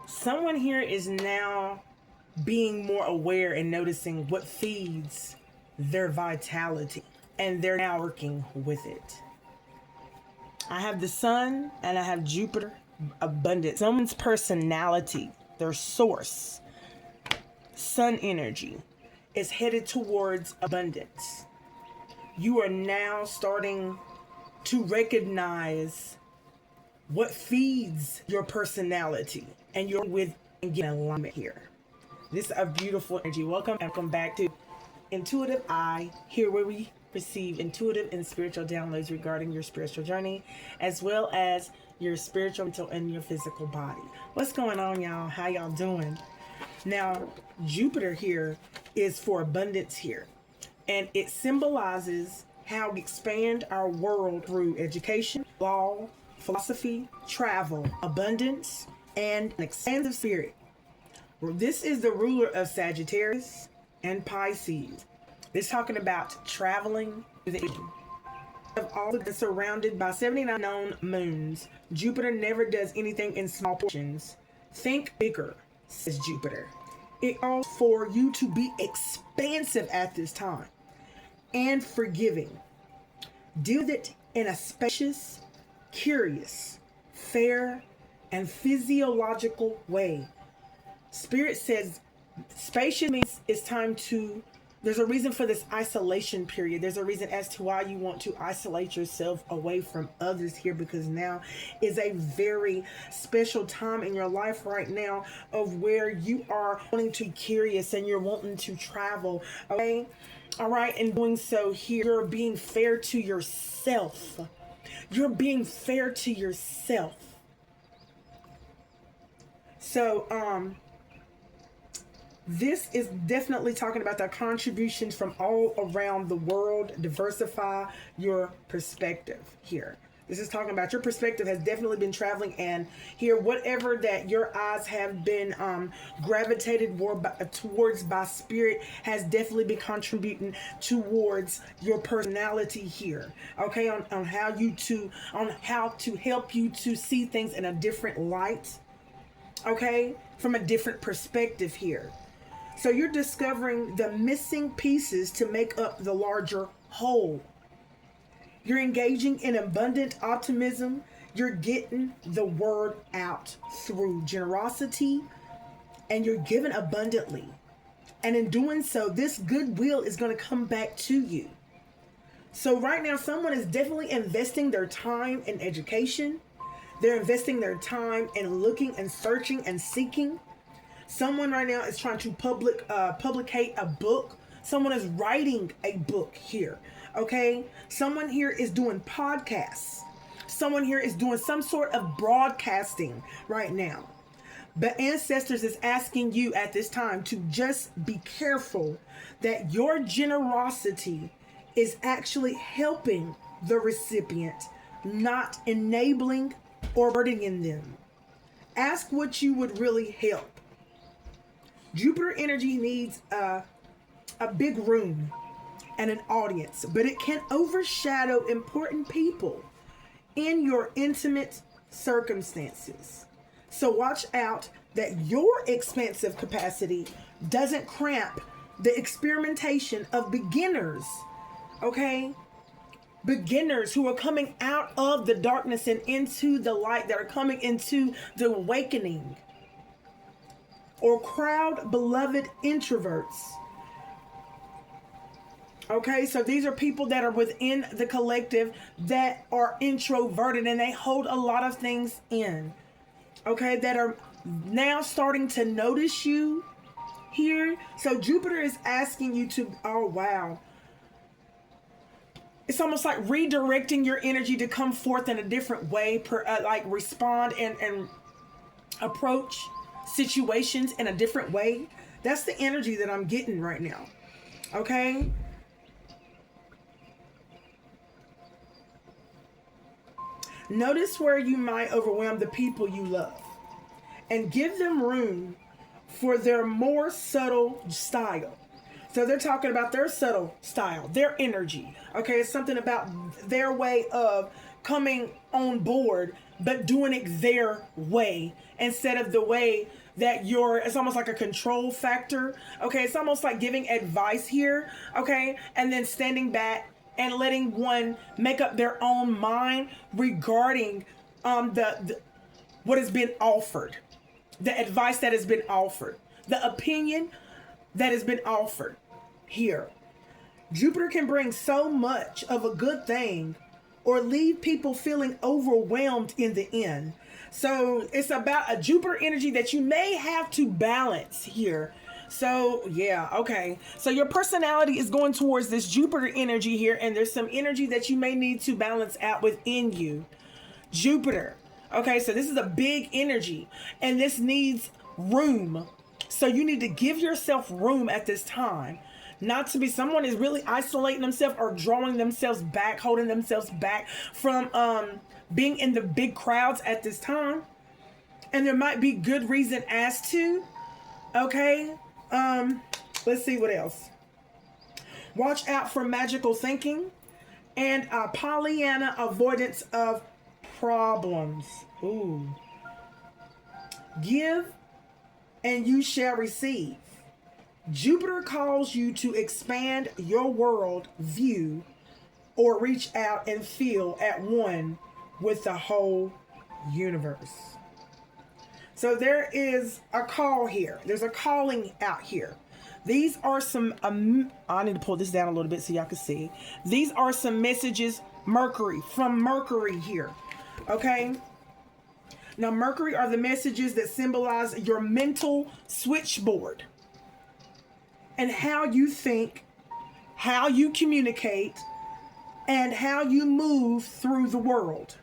Someone here is now being more aware and noticing what feeds their vitality, and they're now working with it. I have the sun and I have Jupiter, abundance. Someone's personality, their source, sun energy, is headed towards abundance. You are now starting to recognize what feeds your personality, and you're with and get alignment here. This is a beautiful energy. Welcome back to Intuitive Eye, here where we receive intuitive and spiritual downloads regarding your spiritual journey, as well as your spiritual, mental, and your physical body. What's going on, y'all? How y'all doing? Now, Jupiter here is for abundance here, and it symbolizes how we expand our world through education, law, philosophy, travel, abundance, and an expansive spirit. This is the ruler of Sagittarius and Pisces. It's talking about traveling to the ocean. Of all the surrounded by 79 known moons, Jupiter never does anything in small portions. Think bigger, says Jupiter. It calls for you to be expansive at this time and forgiving. Deal with it in a spacious, curious, fair, and physiological way. Spirit says spacious means it's time to, there's a reason for this isolation period. There's a reason as to why you want to isolate yourself away from others here, because now is a very special time in your life right now of where you are wanting to be curious and you're wanting to travel. Okay? All right. And doing so here, you're being fair to yourself. You're being fair to yourself. So, this is definitely talking about the contributions from all around the world. Diversify your perspective here. This is talking about your perspective has definitely been traveling, and here, whatever that your eyes have been gravitated more towards by spirit has definitely been contributing towards your personality here. Okay, on how to help you to see things in a different light. Okay, from a different perspective here. So you're discovering the missing pieces to make up the larger whole. You're engaging in abundant optimism. You're getting the word out through generosity, and you're giving abundantly. And in doing so, this goodwill is going to come back to you. So right now, someone is definitely investing their time in education. They're investing their time in looking and searching and seeking. Someone right now is trying to publicate a book. Someone is writing a book here. Okay? Someone here is doing podcasts. Someone here is doing some sort of broadcasting right now. But ancestors is asking you at this time to just be careful that your generosity is actually helping the recipient, not enabling or burdening them. Ask what you would really help. Jupiter energy needs a big room and an audience, but it can overshadow important people in your intimate circumstances. So watch out that your expansive capacity doesn't cramp the experimentation of beginners. Okay? Beginners who are coming out of the darkness and into the light, that are coming into the awakening. Or crowd beloved introverts. Okay, so these are people that are within the collective that are introverted and they hold a lot of things in. Okay, that are now starting to notice you here. So Jupiter is asking you to, oh wow. It's almost like redirecting your energy to come forth in a different way, like respond and approach situations in a different way. That's the energy that I'm getting right now. Okay? Notice where you might overwhelm the people you love and give them room for their more subtle style. So they're talking about their subtle style, their energy. Okay, it's something about their way of coming on board, but doing it their way instead of the way that it's almost like a control factor. Okay, it's almost like giving advice here. Okay, and then standing back and letting one make up their own mind regarding the what has been offered, the advice that has been offered, the opinion that has been offered here. Jupiter can bring so much of a good thing or leave people feeling overwhelmed in the end. So it's about a Jupiter energy that you may have to balance here. So yeah, okay. So your personality is going towards this Jupiter energy here, and there's some energy that you may need to balance out within you. Jupiter. Okay, so this is a big energy, and this needs room. So you need to give yourself room at this time. Not to be someone is really isolating themselves or drawing themselves back, holding themselves back from being in the big crowds at this time. And there might be good reason as to. Okay. Let's see what else. Watch out for magical thinking and Pollyanna avoidance of problems. Ooh. Give and you shall receive. Jupiter calls you to expand your world view or reach out and feel at one with the whole universe. So there is a call here. There's a calling out here. These are some, I need to pull this down a little bit so y'all can see. These are some messages, from Mercury here. Okay. Now Mercury are the messages that symbolize your mental switchboard. And how you think, how you communicate, and how you move through the world.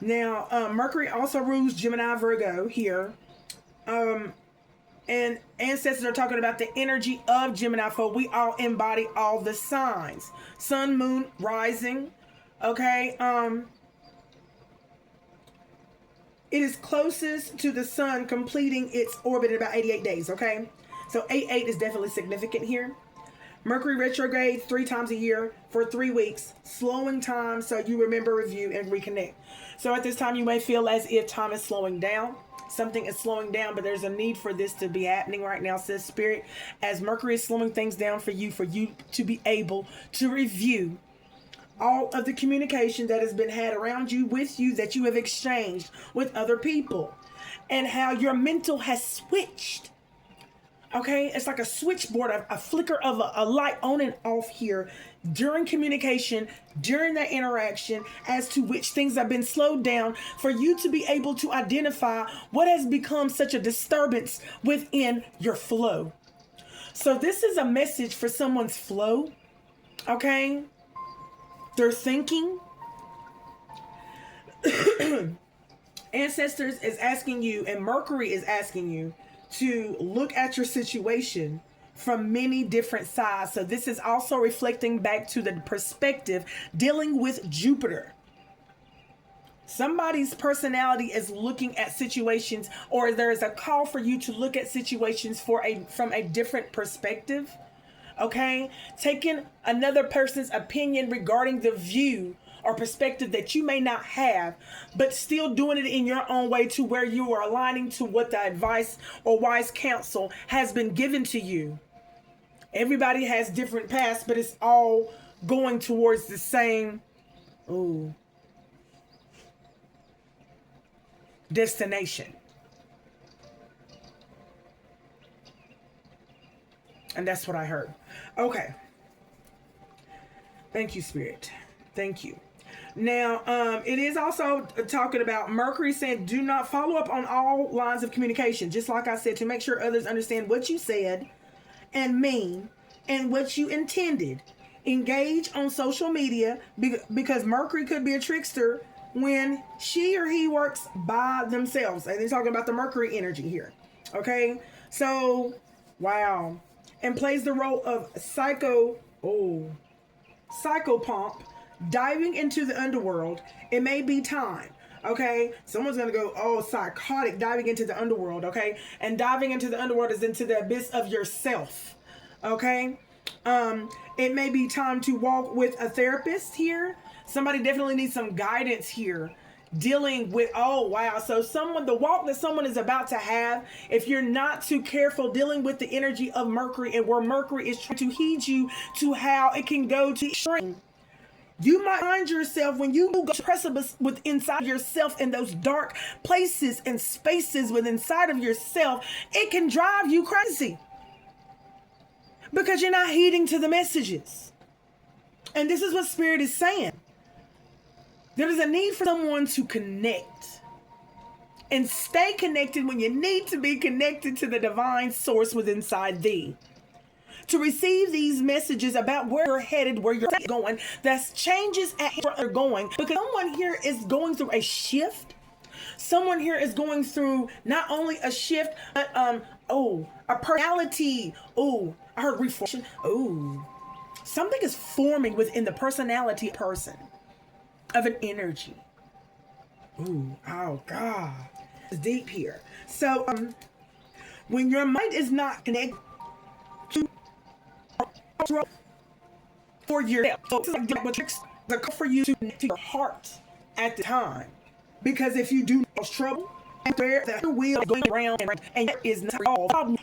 Now, Mercury also rules Gemini, Virgo here. And ancestors are talking about the energy of Gemini, for we all embody all the signs. Sun, moon, rising. Okay. It is closest to the sun completing its orbit in about 88 days. Okay. So 88 is definitely significant here. Mercury retrograde 3 times a year for 3 weeks, slowing time so you remember, review, and reconnect. So at this time, you may feel as if time is slowing down. Something is slowing down, but there's a need for this to be happening right now, says Spirit, as Mercury is slowing things down for you to be able to review all of the communication that has been had around you, with you, that you have exchanged with other people, and how your mental has switched. Okay, it's like a switchboard, a flicker of a light on and off here during communication, during that interaction, as to which things have been slowed down for you to be able to identify what has become such a disturbance within your flow. So this is a message for someone's flow, okay? Their thinking. Ancestors is asking you, and Mercury is asking you, to look at your situation from many different sides. So this is also reflecting back to the perspective dealing with Jupiter. Somebody's personality is looking at situations, or there is a call for you to look at situations from a different perspective. Okay? Taking another person's opinion regarding the view or perspective that you may not have, but still doing it in your own way to where you are aligning to what the advice or wise counsel has been given to you. Everybody has different paths, but it's all going towards the same destination. And that's what I heard. Okay. Thank you, Spirit. Thank you. Now, it is also talking about Mercury saying, do not follow up on all lines of communication. Just like I said, to make sure others understand what you said and mean and what you intended. Engage on social media because Mercury could be a trickster when she or he works by themselves. And they're talking about the Mercury energy here. Okay. So, wow. And plays the role of psychopomp, diving into the underworld. It may be time. Okay, someone's gonna go, psychotic, diving into the underworld. Okay, and diving into the underworld is into the abyss of yourself. Okay, it may be time to walk with a therapist here. Somebody definitely needs some guidance here, dealing with, oh wow, so the walk that someone is about to have, if you're not too careful, dealing with the energy of Mercury, and where Mercury is trying to heed you to how it can go to extreme. You might find yourself, when you go to precipice with inside yourself, in those dark places and spaces within inside of yourself, it can drive you crazy because you're not heeding to the messages. And this is what Spirit is saying. There is a need for someone to connect and stay connected when you need to be connected to the divine source within inside thee, to receive these messages about where you're headed, where you're going. That's changes at where you're going, because someone here is going through a shift. Someone here is going through not only a shift, but a personality. Oh, I heard reformation. Oh, something is forming within the personality person of an energy. Ooh, oh God, it's deep here. So when your mind is not connected to for yourself, so it's like for you to connect to your heart at the time, because if you do cause trouble, where the wheel is going around and there is not all problem,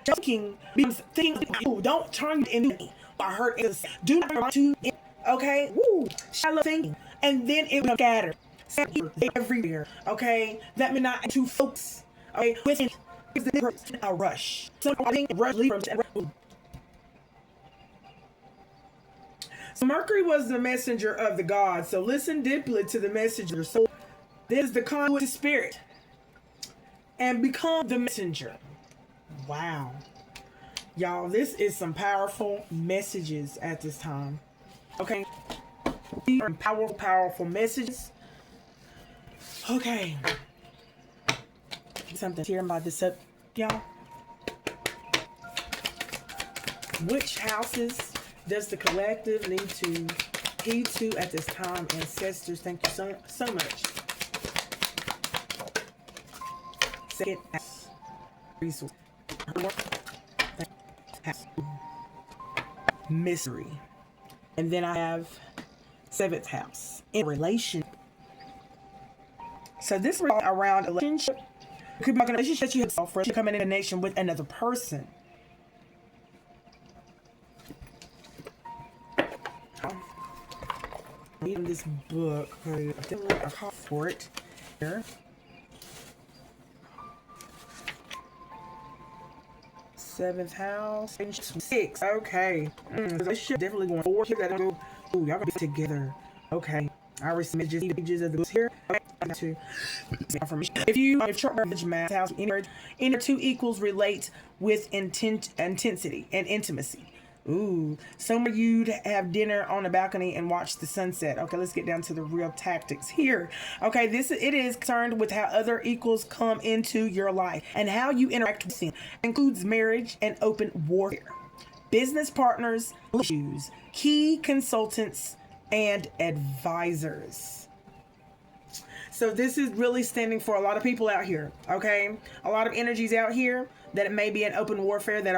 joking becomes thinking, oh, don't turn it into me. I heard it. Do not to it. Okay, woo, shallow thinking, and then it will scatter everywhere. Okay, that may not to folks. Okay, within a rush. So I think rush leads from. So Mercury was the messenger of the gods. So listen deeply to the messenger. So this is the conduit to spirit, and become the messenger. Wow, y'all, this is some powerful messages at this time. Okay, powerful messages. Okay, something here about this up, y'all. Which houses does the collective need to heed to at this time, ancestors? Thank you so much. Second house, resource, mystery, and then I have seventh house, in relation. So this is around a relationship. It could be like a relationship that you have for coming in a nation with another person. Reading this book, I call for it here. Seventh house, 6. Okay, relationship definitely going forward here. That go. Ooh, y'all gonna be together. Okay, I received just images of this here. To if chart math house, inner two equals relate with intensity and intimacy. Ooh, somewhere you'd have dinner on a balcony and watch the sunset. Okay, let's get down to the real tactics here. Okay, it is concerned with how other equals come into your life and how you interact with them. It includes marriage and open warfare, business partners, issues, key consultants, and advisors. So this is really standing for a lot of people out here, okay? A lot of energies out here that it may be an open warfare, that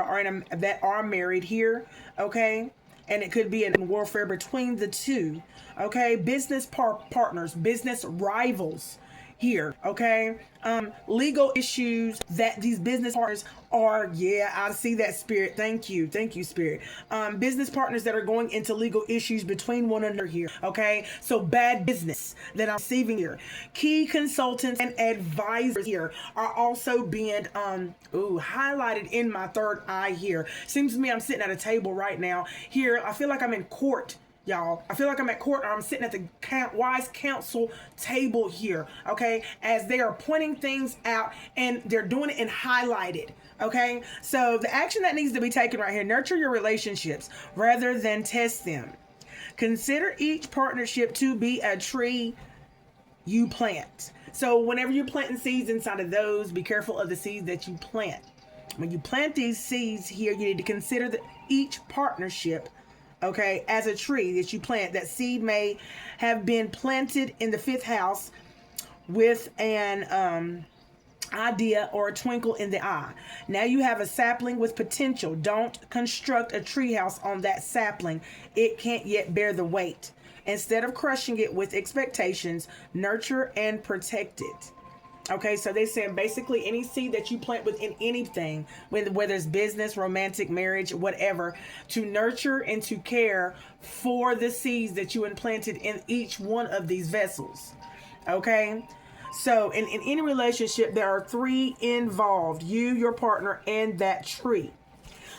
are married here, okay? And it could be an warfare between the two, okay? Business partners, business rivals here, okay? Legal issues that these business partners are, yeah, I see that, Spirit. Thank you, Spirit. Business partners that are going into legal issues between one another here, okay? So bad business that I'm receiving here. Key consultants and advisors here are also being highlighted in my third eye here. Seems to me I'm sitting at a table right now here. I feel like I'm in court, y'all. I feel like I'm at court, or I'm sitting at the wise counsel table here, okay, as they are pointing things out and they're doing it in highlighted, okay? So the action that needs to be taken right here: nurture your relationships rather than test them. Consider each partnership to be a tree you plant. So whenever you're planting seeds inside of those, be careful of the seeds that you plant. When you plant these seeds here, you need to consider each partnership, okay, as a tree that you plant. That seed may have been planted in the fifth house with an idea or a twinkle in the eye. Now you have a sapling with potential. Don't construct a tree house on that sapling. It can't yet bear the weight. Instead of crushing it with expectations, nurture and protect it. Okay, so they're saying basically any seed that you plant within anything, whether it's business, romantic, marriage, whatever, to nurture and to care for the seeds that you implanted in each one of these vessels. Okay, so in any relationship, there are three involved: you, your partner, and that tree.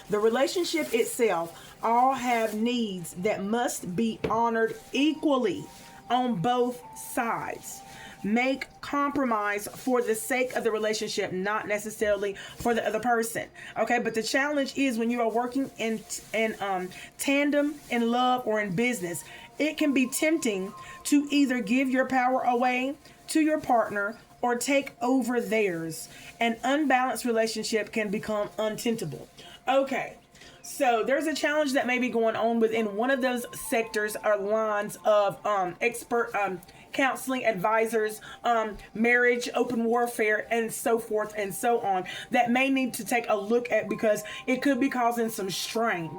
The relationship itself all have needs that must be honored equally on both sides. Make compromise for the sake of the relationship, not necessarily for the other person. Okay, but the challenge is when you are working in tandem, in love, or in business, it can be tempting to either give your power away to your partner or take over theirs. An unbalanced relationship can become untenable. Okay, so there's a challenge that may be going on within one of those sectors or lines of expert counseling, advisors, marriage, open warfare, and so forth and so on, that may need to take a look at, because it could be causing some strain.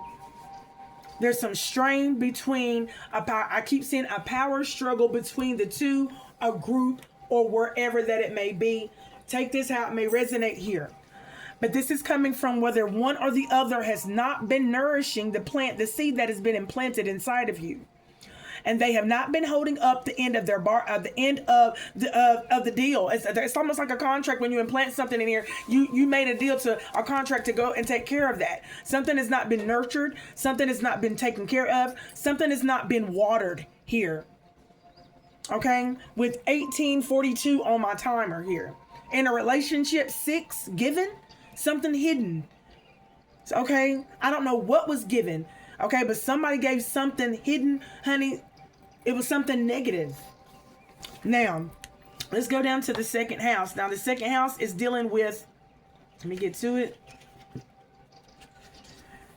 There's some strain between I keep seeing a power struggle between the two, a group, or wherever that it may be. Take this how it may resonate here. But this is coming from whether one or the other has not been nourishing the plant, the seed that has been implanted inside of you. And they have not been holding up the end of their the end of the deal. It's almost like a contract. When you implant something in here, you made a contract to go and take care of that. Something has not been nurtured. Something has not been taken care of. Something has not been watered here. Okay, with 1842 on my timer here. In a relationship, 6 given, something hidden. Okay, I don't know what was given. Okay, but somebody gave something hidden, honey. It was something negative. Now, let's go down to the second house. Now, the second house is dealing with, let me get to it,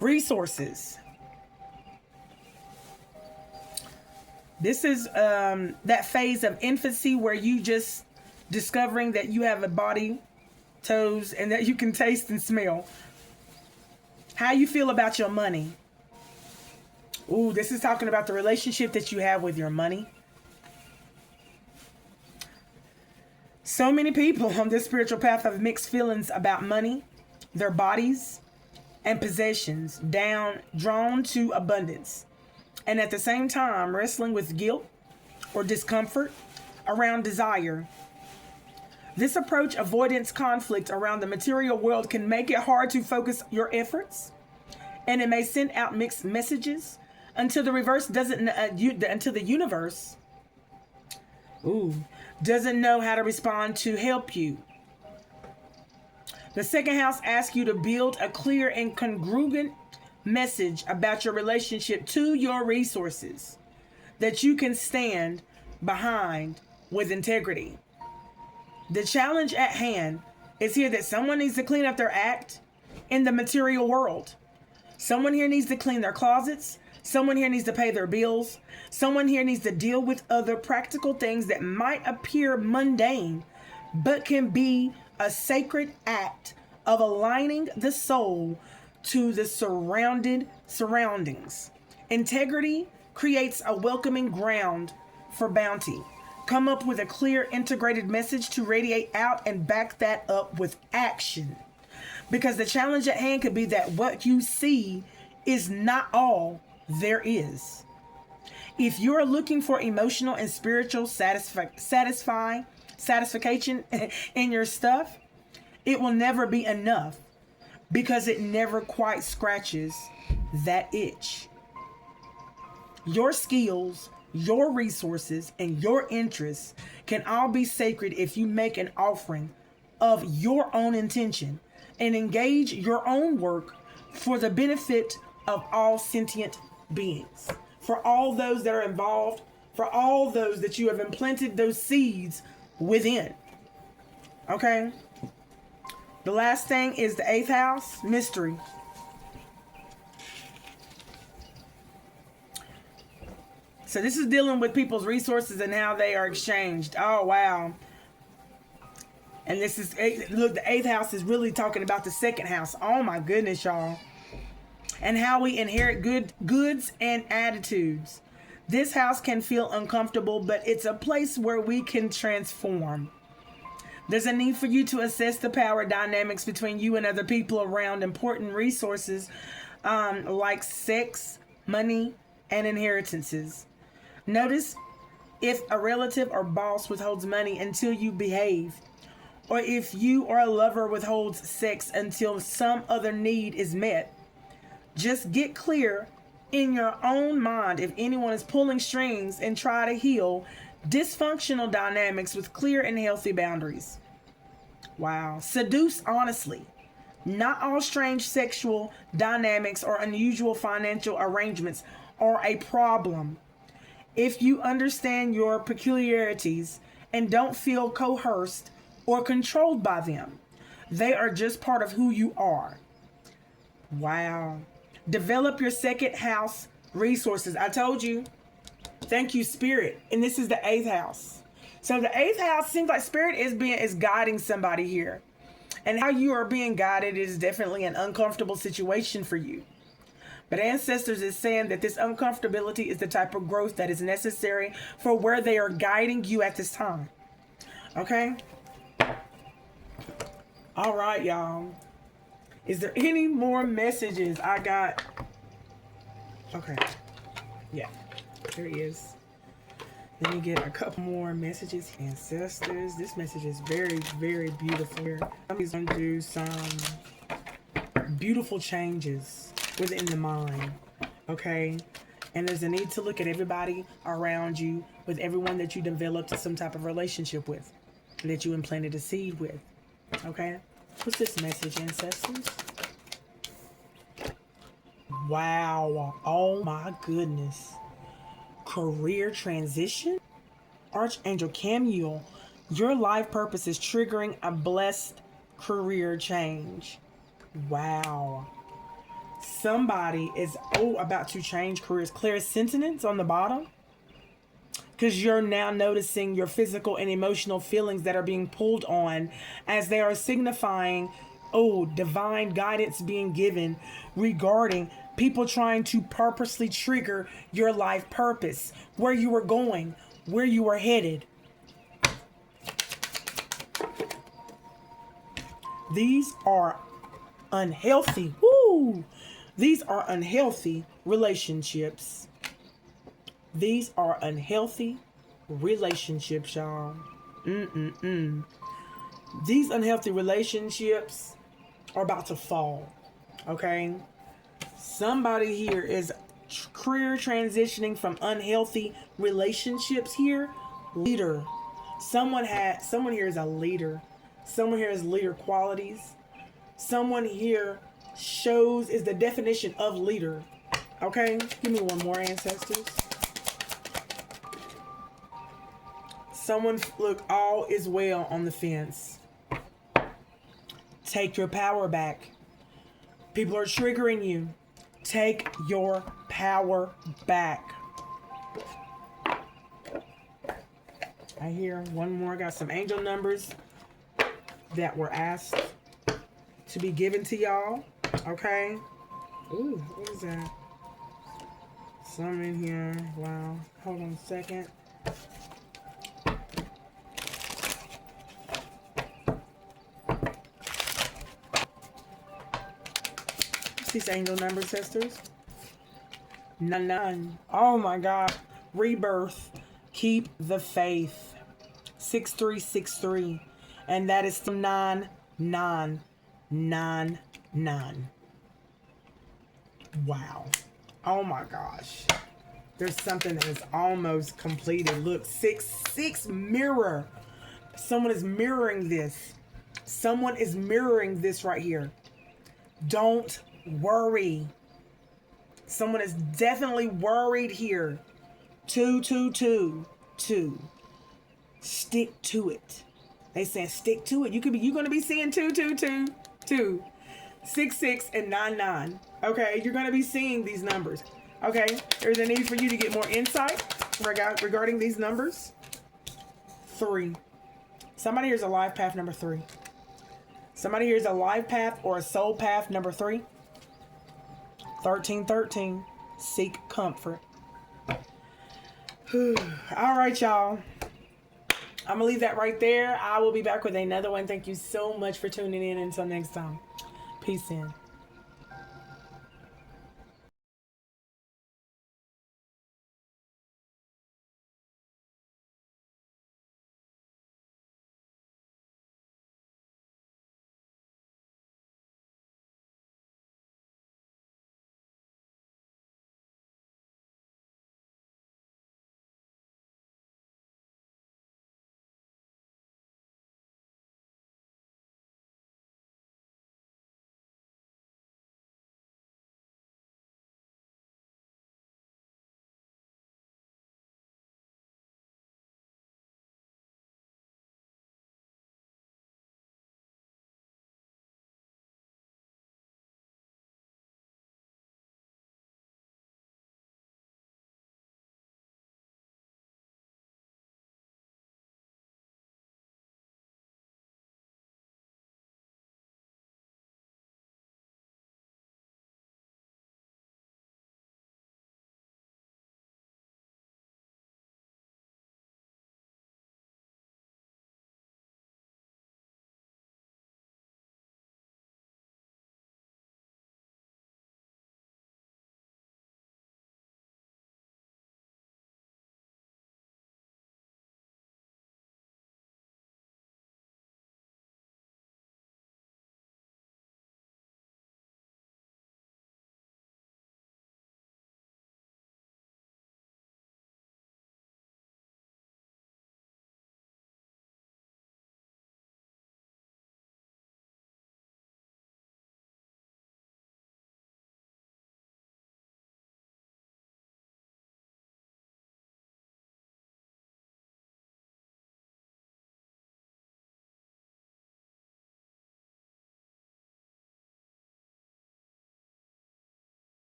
resources. This is that phase of infancy where you just discovering that you have a body, toes, and that you can taste and smell. How you feel about your money. Ooh, this is talking about the relationship that you have with your money. So many people on this spiritual path have mixed feelings about money, their bodies, and possessions, drawn to abundance. And at the same time, wrestling with guilt or discomfort around desire. This approach avoidance conflict around the material world can make it hard to focus your efforts, and it may send out mixed messages until the reverse doesn't until the universe doesn't know how to respond to help you. The second house asks you to build a clear and congruent message about your relationship to your resources that you can stand behind with integrity. The challenge at hand is here that someone needs to clean up their act in the material world. Someone here needs to clean their closets. Someone here needs to pay their bills. Someone here needs to deal with other practical things that might appear mundane, but can be a sacred act of aligning the soul to the surroundings. Integrity creates a welcoming ground for bounty. Come up with a clear, integrated message to radiate out and back that up with action. Because the challenge at hand could be that what you see is not all there is. If you're looking for emotional and spiritual satisfaction in your stuff, it will never be enough, because it never quite scratches that itch. Your skills, your resources, and your interests can all be sacred if you make an offering of your own intention and engage your own work for the benefit of all sentient beings, for all those that are involved, for all those that you have implanted those seeds within. Okay? The last thing is the 8th house, mystery. So this is dealing with people's resources and how they are exchanged. Oh, wow. And this is, look, the 8th house is really talking about the 2nd house. Oh, my goodness, y'all. And how we inherit goods and attitudes. This house can feel uncomfortable, but it's a place where we can transform. There's a need for you to assess the power dynamics between you and other people around important resources like sex, money, and inheritances. Notice if a relative or boss withholds money until you behave, or if you or a lover withholds sex until some other need is met. Just get clear in your own mind if anyone is pulling strings, and try to heal dysfunctional dynamics with clear and healthy boundaries. Wow. Seduce honestly. Not all strange sexual dynamics or unusual financial arrangements are a problem. If you understand your peculiarities and don't feel coerced or controlled by them, they are just part of who you are. Wow. Develop your second house resources. I told you. Thank you, Spirit. And this is the 8th house. So the 8th house seems like Spirit is guiding somebody here. And how you are being guided is definitely an uncomfortable situation for you. But Ancestors is saying that this uncomfortability is the type of growth that is necessary for where they are guiding you at this time. Okay? All right, y'all. Is there any more messages I got? Okay. Yeah, there is. Let me get a couple more messages. Ancestors, this message is very, very beautiful here. I'm going to do some beautiful changes within the mind. Okay? And there's a need to look at everybody around you, with everyone that you developed some type of relationship with, that you implanted a seed with. Okay? What's this message, Ancestors? Wow. Oh my goodness. Career transition? Archangel Camuel, your life purpose is triggering a blessed career change. Wow. Somebody is about to change careers. Clairsentience on the bottom. Because you're now noticing your physical and emotional feelings that are being pulled on, as they are signifying, divine guidance being given regarding people trying to purposely trigger your life purpose, where you were going, where you were headed. These are unhealthy. Woo! These are unhealthy relationships. These are unhealthy relationships, y'all. These unhealthy relationships are about to fall. Okay? Somebody here is career transitioning from unhealthy relationships here. Leader. Someone here is a leader. Someone here has leader qualities. Someone here is the definition of leader. Okay? Give me one more, Ancestors. Someone, look, all is well on the fence. Take your power back. People are triggering you. Take your power back. I hear one more. I got some angel numbers that were asked to be given to y'all. Okay. Ooh, what is that? Some in here. Wow. Hold on a second. These angel numbers, sisters. None. Oh my God. Rebirth. Keep the faith. 6363. And that is 9999. Wow. Oh my gosh. There's something that is almost completed. Look, 6 mirror. Someone is mirroring this. Someone is mirroring this right here. Don't worry. Someone is definitely worried here. 2. Stick to it. They saying stick to it. You're gonna be seeing 2. 6 and 9. Okay, you're gonna be seeing these numbers. Okay, there's a need for you to get more insight regarding these numbers. 3. Somebody here's a life path number 3. Somebody here's a life path or a soul path number 3. 13. Seek comfort. All right, y'all. I'm going to leave that right there. I will be back with another one. Thank you so much for tuning in. Until next time. Peace in.